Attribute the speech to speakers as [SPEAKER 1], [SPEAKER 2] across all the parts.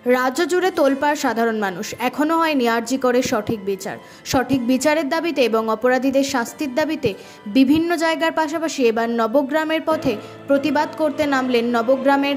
[SPEAKER 1] राज्य जुड़े तोलपाड़ साधारण मानुष एखोनो हयनि आरजी करे सठिक विचारेर दाबिते एबं अपराधीदेर शास्तिर दाबिते विभिन्न जायगार पाशापाशि एबार नवग्रामेर पथे प्रतिबाद करते नामलेन नवग्रामेर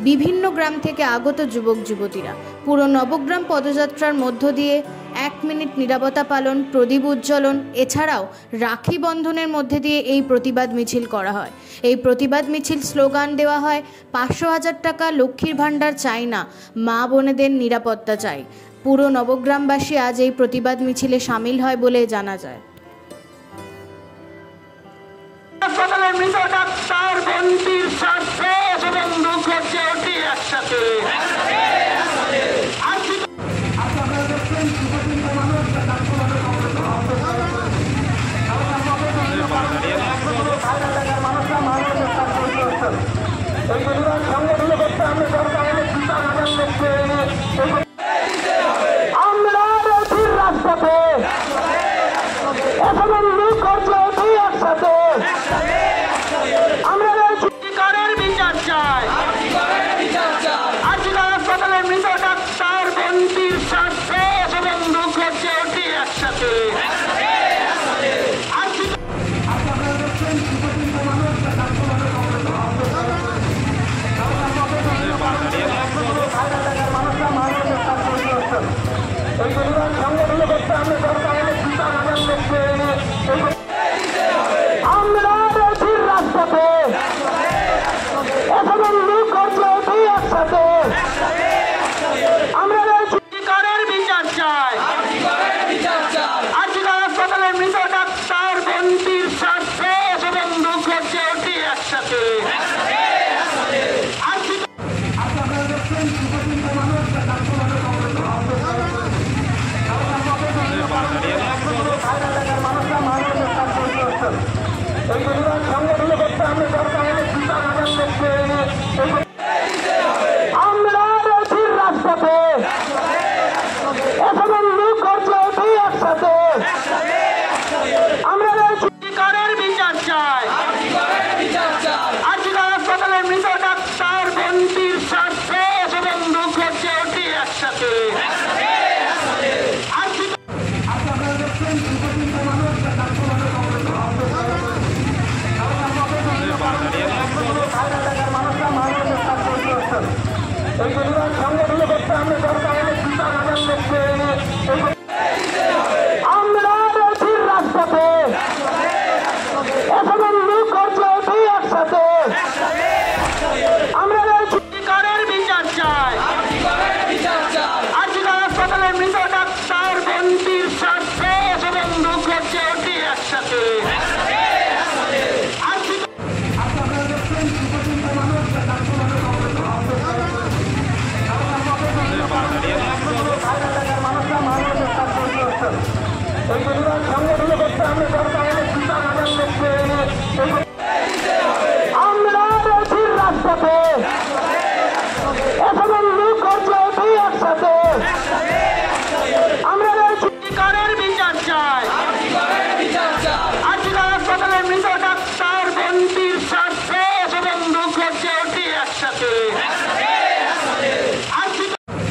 [SPEAKER 1] विभिन्न ग्राम थेके आगत युवक युवतीरा। पुरो नवग्राम पदयात्रार मध्य दिए 1 मिनिट निरापत्ता पालन, प्रदीप उज्ज्वलन एछाड़ाओ राखी बंधनेर मध्य दिए एई प्रतिबाद मिছিল करा हय। এই प्रतिबाद मिছিল स्लोगान देওয়া হয় 500,000 টাকা লক্ষ্মীর ভান্ডার চাই না, মা বোনেদের নিরাপত্তা চাই। পুরো নবগ্রামবাসী আজ এই प्रतिबाद মিছিলে শামিল হয় বলে জানা যায়।
[SPEAKER 2] হাসপাতালের মৃত ডাক্তার বন্টির স্বার্থে এবং দুঃখ হচ্ছে অতি একসাথে আমরা